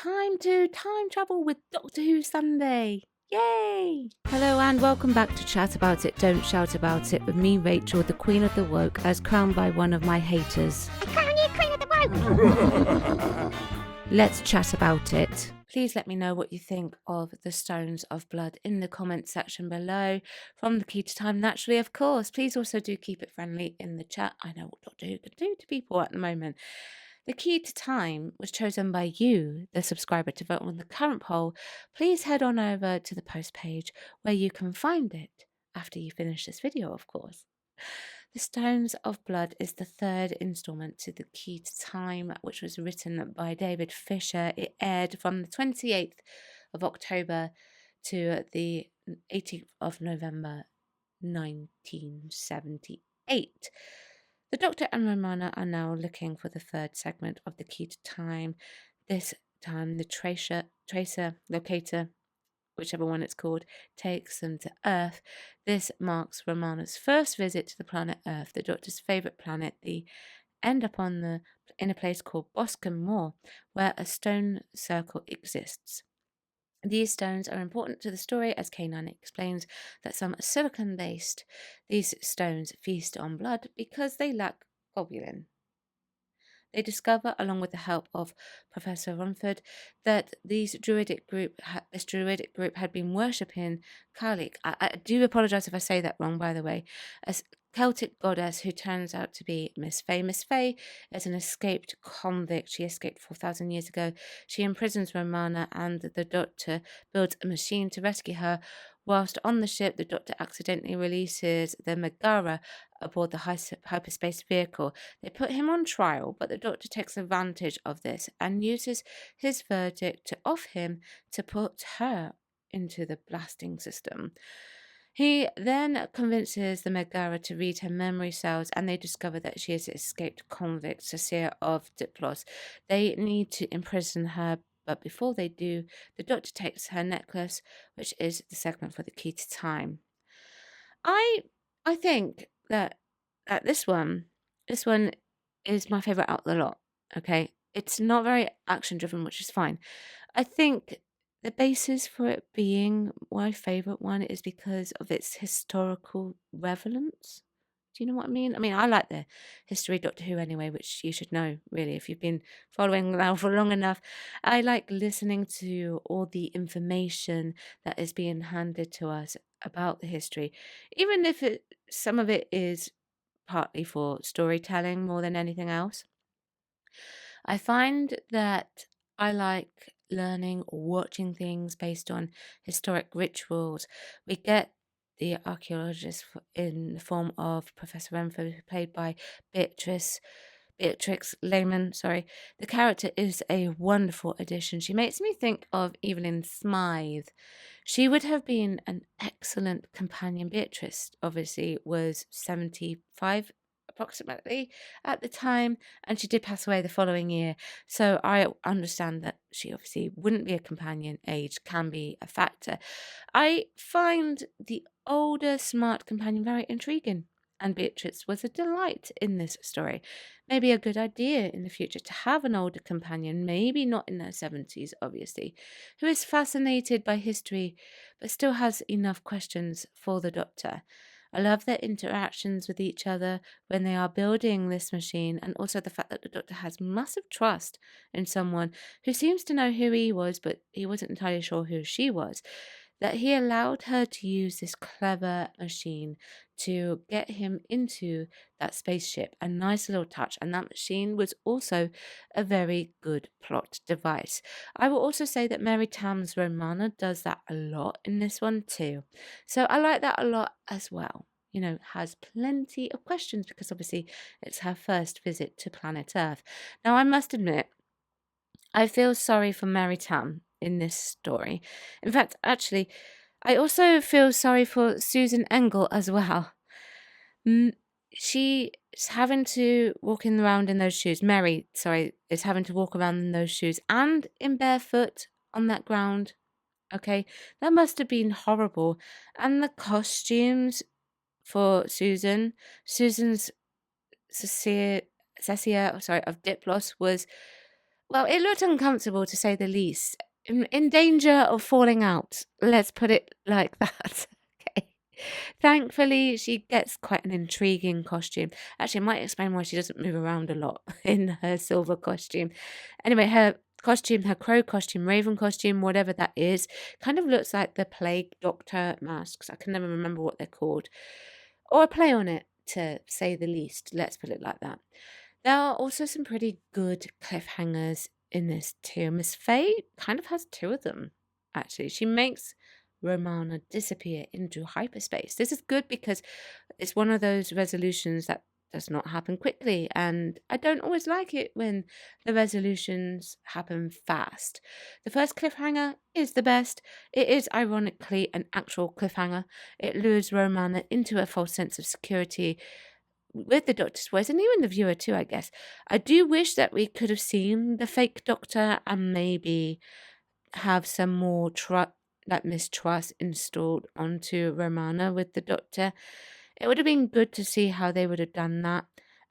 time to time travel with Doctor Who Sunday. Yay! Hello and welcome back to Chat About It, Don't Shout About It with me, Rachel, the Queen of the Woke, as crowned by one of my haters. I crown you Queen of the Woke! Let's chat about it. Please let me know what you think of the Stones of Blood in the comments section below. From the Key to Time, naturally, of course. Please also do keep it friendly in the chat. I know what Doctor Who can do to people at the moment. The Key to Time was chosen by you, the subscriber, to vote on the current poll. Please head on over to the post page where you can find it after you finish this video, of course. The Stones of Blood is the third instalment to The Key to Time, which was written by David Fisher. It aired from the 28th of October to the 18th of November 1978. The Doctor and Romana are now looking for the third segment of The Key to Time. This time, the Tracer Locator, whichever one it's called, takes them to Earth. This marks Romana's first visit to the planet Earth, the Doctor's favourite planet. They end up in a place called Boscombe Moor, where a stone circle exists. These stones are important to the story, as K9 explains that some are silicon-based. These stones feast on blood because they lack globulin. They discover, along with the help of Professor Rumford, that this druidic group had been worshipping Kalik. I do apologise if I say that wrong, by the way. A Celtic goddess who turns out to be Miss Fay. Miss Fay is an escaped convict. She escaped 4,000 years ago. She imprisons Romana, and the Doctor builds a machine to rescue her. Whilst on the ship, the Doctor accidentally releases the Megara aboard the hyperspace vehicle. They put him on trial, but the Doctor takes advantage of this and uses his verdict to off him to put her into the blasting system. He then convinces the Megara to read her memory cells, and they discover that she is an escaped convict, Cecile of Diplos. They need to imprison her, but before they do, the Doctor takes her necklace, which is the segment for The Key to Time. I think that this one is my favourite out of the lot. Okay, it's not very action driven, which is fine. I think the basis for it being my favourite one is because of its historical relevance. Do you know what I mean? I mean, I like the history of Doctor Who anyway, which you should know, really, if you've been following now for long enough. I like listening to all the information that is being handed to us about the history, even if some of it is partly for storytelling more than anything else. I find that I like learning or watching things based on historic rituals. We get the archaeologist in the form of Professor Renfrew, played by Beatrix Lehman. Sorry, the character is a wonderful addition. She makes me think of Evelyn Smythe. She would have been an excellent companion. Beatrice obviously was 75 approximately at the time, and she did pass away the following year, so I understand that she obviously wouldn't be a companion. Age can be a factor. I find the older smart companion very intriguing, and Beatrix was a delight in this story. Maybe a good idea in the future to have an older companion, maybe not in their 70s obviously, who is fascinated by history but still has enough questions for the Doctor. I love their interactions with each other when they are building this machine, and also the fact that the Doctor has massive trust in someone who seems to know who he was, but he wasn't entirely sure who she was. That he allowed her to use this clever machine to get him into that spaceship. A nice little touch, and that machine was also a very good plot device. I will also say that Mary Tamm's Romana does that a lot in this one too. So I like that a lot as well. You know, has plenty of questions because obviously it's her first visit to planet Earth. Now, I must admit, I feel sorry for Mary Tam in this story. In fact, actually, I also feel sorry for Susan Engel as well. She is having to walk around in those shoes. Mary, sorry, is having to walk around in those shoes and in barefoot on that ground. Okay, that must have been horrible. And the costumes for Susan's Cecilia, sorry, of Diplos was Well, it looked uncomfortable to say the least. In danger of falling out. Let's put it like that. Okay. Thankfully, she gets quite an intriguing costume. Actually, it might explain why she doesn't move around a lot in her silver costume. Anyway, her costume, her crow costume, raven costume, whatever that is, kind of looks like the plague doctor masks. I can never remember what they're called. Or a play on it, to say the least. Let's put it like that. There are also some pretty good cliffhangers in this too. Miss Faye kind of has two of them, actually. She makes Romana disappear into hyperspace. This is good because it's one of those resolutions that does not happen quickly, and I don't always like it when the resolutions happen fast. The first cliffhanger is the best. It is ironically an actual cliffhanger. It lures Romana into a false sense of security with the doctor's voice, and even the viewer too, I guess. I do wish that we could have seen the fake doctor and maybe have some more mistrust installed onto Romana with the doctor. It would have been good to see how they would have done that.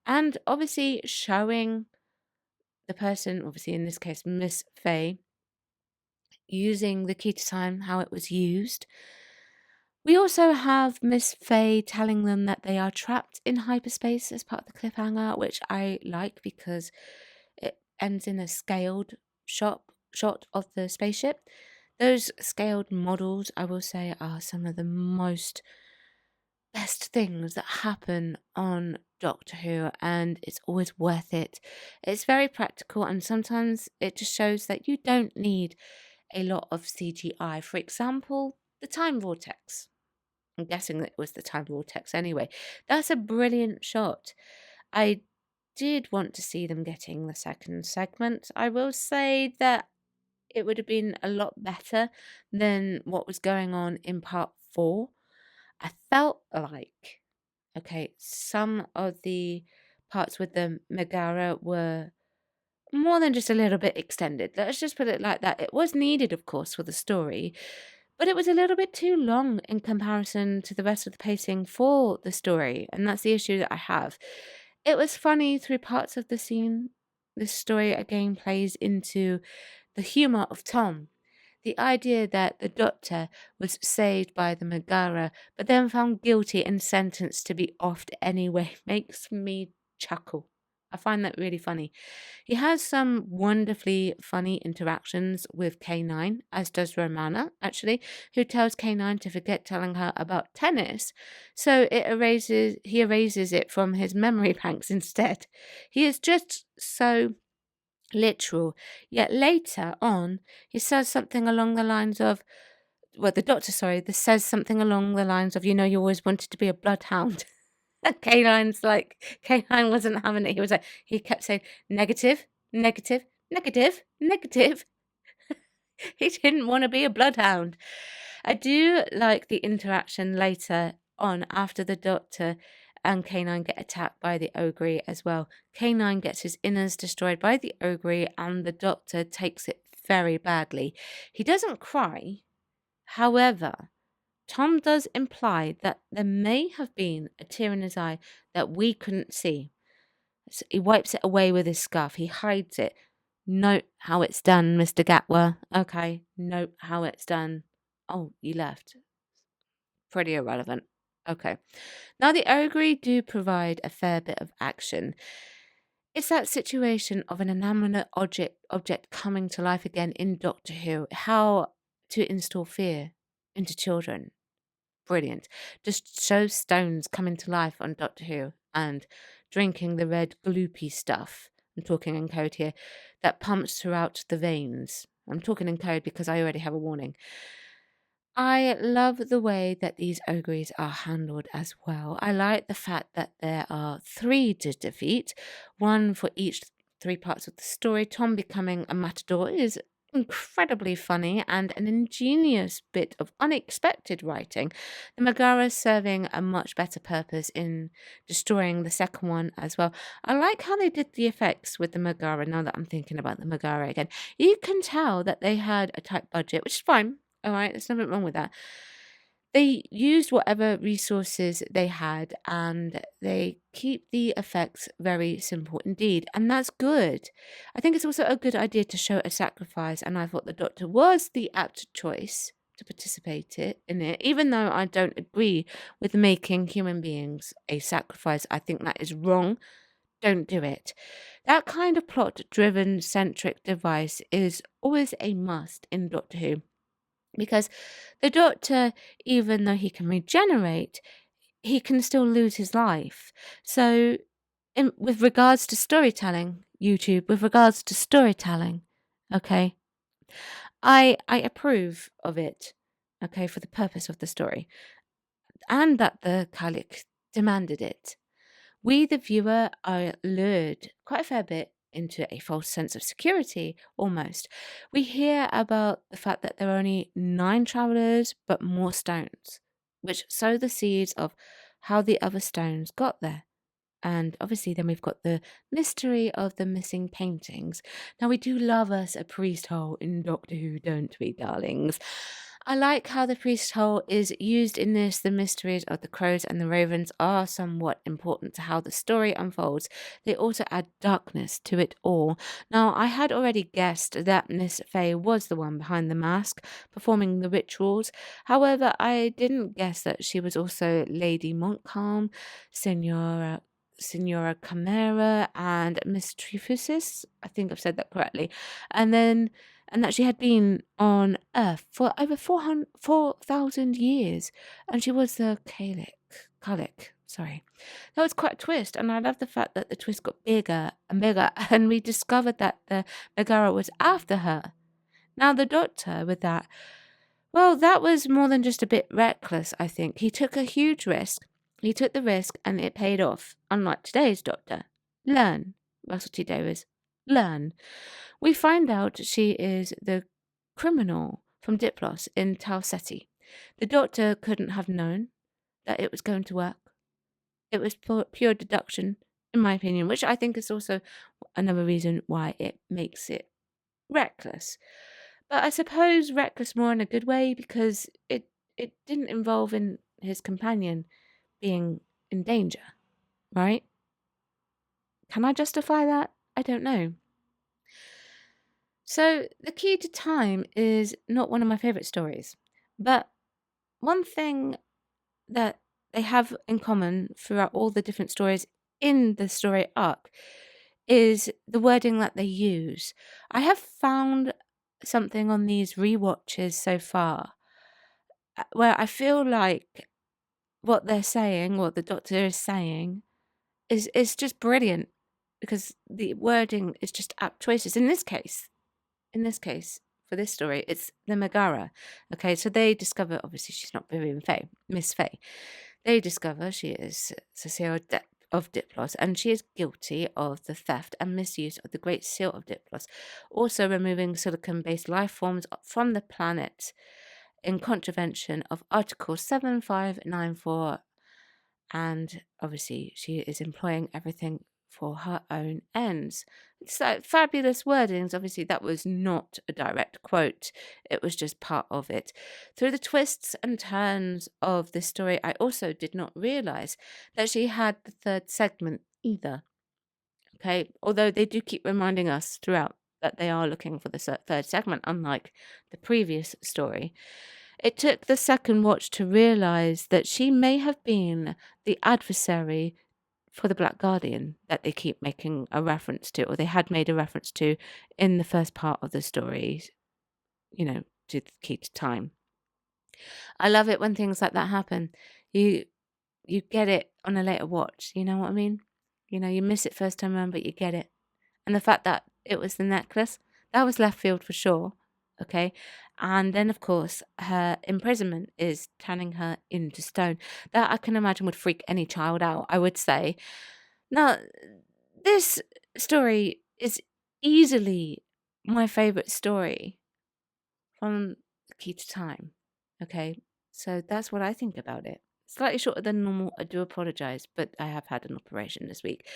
And obviously showing the person, obviously in this case Miss Faye, using the key to time, how it was used. We also have Miss Faye telling them that they are trapped in hyperspace as part of the cliffhanger, which I like because it ends in a scaled shot of the spaceship. Those scaled models, I will say, are some of the most best things that happen on Doctor Who, and it's always worth it. It's very practical, and sometimes it just shows that you don't need a lot of CGI. For example, the time vortex. I'm guessing that it was the time vortex anyway. That's a brilliant shot. I did want to see them getting the second segment. I will say that it would have been a lot better than what was going on in part 4. I felt like, okay, some of the parts with the Megara were more than just a little bit extended. Let's just put it like that. It was needed, of course, for the story, but it was a little bit too long in comparison to the rest of the pacing for the story, and that's the issue that I have. It was funny through parts of the scene. This story again plays into the humour of Tom. The idea that the doctor was saved by the Megara, but then found guilty and sentenced to be offed anyway, makes me chuckle. I find that really funny. He has some wonderfully funny interactions with K9, as does Romana, actually, who tells K9 to forget telling her about tennis, so he erases it from his memory banks instead. He is just so literal. Yet later on, he says something along the lines of, well, the doctor, sorry, this says something along the lines of, you always wanted to be a bloodhound. And K9 wasn't having it. He kept saying, negative, negative, negative, negative. He didn't want to be a bloodhound. I do like the interaction later on after the doctor and K9 get attacked by the Ogre as well. K9 gets his innards destroyed by the Ogre and the doctor takes it very badly. He doesn't cry. However, Tom does imply that there may have been a tear in his eye that we couldn't see. So he wipes it away with his scarf. He hides it. Note how it's done, Mr. Gatwa. Okay, note how it's done. Oh, you left. Pretty irrelevant. Okay. Now, the Ogre do provide a fair bit of action. It's that situation of an inanimate object coming to life again in Doctor Who. How to install fear into children. Brilliant. Just shows stones coming to life on Doctor Who and drinking the red gloopy stuff. I'm talking in code here. That pumps throughout the veins. I'm talking in code because I already have a warning. I love the way that these ogres are handled as well. I like the fact that there are 3 to defeat, one for each 3 parts of the story. Tom becoming a matador is incredibly funny and an ingenious bit of unexpected writing. The Megara serving a much better purpose in destroying the second one as well. I like how they did the effects with the Megara, now that I'm thinking about the Megara again. You can tell that they had a tight budget, which is fine. All right, there's nothing wrong with that. They used whatever resources they had and they keep the effects very simple indeed. And that's good. I think it's also a good idea to show a sacrifice. And I thought the Doctor was the apt choice to participate in it, even though I don't agree with making human beings a sacrifice. I think that is wrong. Don't do it. That kind of plot driven centric device is always a must in Doctor Who. Because the Doctor, even though he can regenerate, he can still lose his life. So, with regards to storytelling, YouTube, with regards to storytelling, okay, I approve of it, okay, for the purpose of the story, and that the Kalik demanded it. We, the viewer, are lured quite a fair bit into a false sense of security, almost. We hear about the fact that there are only 9 travellers, but more stones, which sow the seeds of how the other stones got there. And obviously, then we've got the mystery of the missing paintings. Now, we do love us a priest hole in Doctor Who, don't we, darlings? I like how the priest hole is used in this. The mysteries of the crows and the ravens are somewhat important to how the story unfolds. They also add darkness to it all. Now, I had already guessed that Miss Fay was the one behind the mask, performing the rituals. However, I didn't guess that she was also Lady Montcalm, Signora Chimera, and Miss Trefusis. I think I've said that correctly. And that she had been on Earth for over 4,000 years, and she was the Kalik. Sorry, that was quite a twist, and I love the fact that the twist got bigger and bigger, and we discovered that the Megara was after her. Now the Doctor, with that, well, that was more than just a bit reckless. I think he took a huge risk. He took the risk, and it paid off. Unlike today's Doctor, learn, Russell T Davies, learn. We find out she is the criminal from Diplos in Tau Ceti. The Doctor couldn't have known that it was going to work. It was pure deduction, in my opinion, which I think is also another reason why it makes it reckless. But I suppose reckless more in a good way, because it didn't involve in his companion being in danger, right? Can I justify that? I don't know. So, The Key to Time is not one of my favourite stories, but one thing that they have in common throughout all the different stories in the story arc is the wording that they use. I have found something on these rewatches so far where I feel like what they're saying, what the Doctor is saying, is just brilliant, because the wording is just apt choices. In this case, for this story, it's the Megara. Okay, so they discover, obviously, she's not Vivian Fay, Miss Fay. They discover she is Cecile of Diplos, and she is guilty of the theft and misuse of the Great Seal of Diplos, also removing silicon-based life forms from the planet in contravention of Article 7594. And obviously, she is employing everything for her own ends. It's like fabulous wordings. Obviously, that was not a direct quote, it was just part of it. Through the twists and turns of this story, I also did not realize that she had the third segment either. Okay, although they do keep reminding us throughout that they are looking for the third segment, unlike the previous story. It took the second watch to realize that she may have been the adversary for the Black Guardian that they keep making a reference to, or they had made a reference to in the first part of the story, to the Key to Time. I love it when things like that happen. You get it on a later watch, you know what I mean? You miss it first time around, but you get it. And the fact that it was the necklace, that was left field for sure. Okay. And then, of course, her imprisonment is turning her into stone. That I can imagine would freak any child out, I would say. Now, this story is easily my favourite story from The Key to Time. Okay. So that's what I think about it. Slightly shorter than normal. I do apologise, but I have had an operation this week.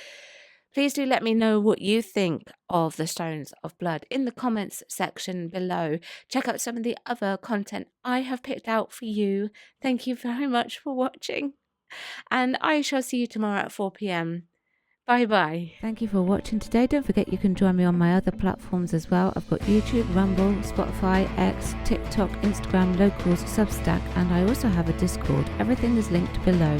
Please do let me know what you think of the Stones of Blood in the comments section below. Check out some of the other content I have picked out for you. Thank you very much for watching, and I shall see you tomorrow at 4 p.m. Bye-bye. Thank you for watching today. Don't forget you can join me on my other platforms as well. I've got YouTube, Rumble, Spotify, X, TikTok, Instagram, Locals, Substack, and I also have a Discord. Everything is linked below.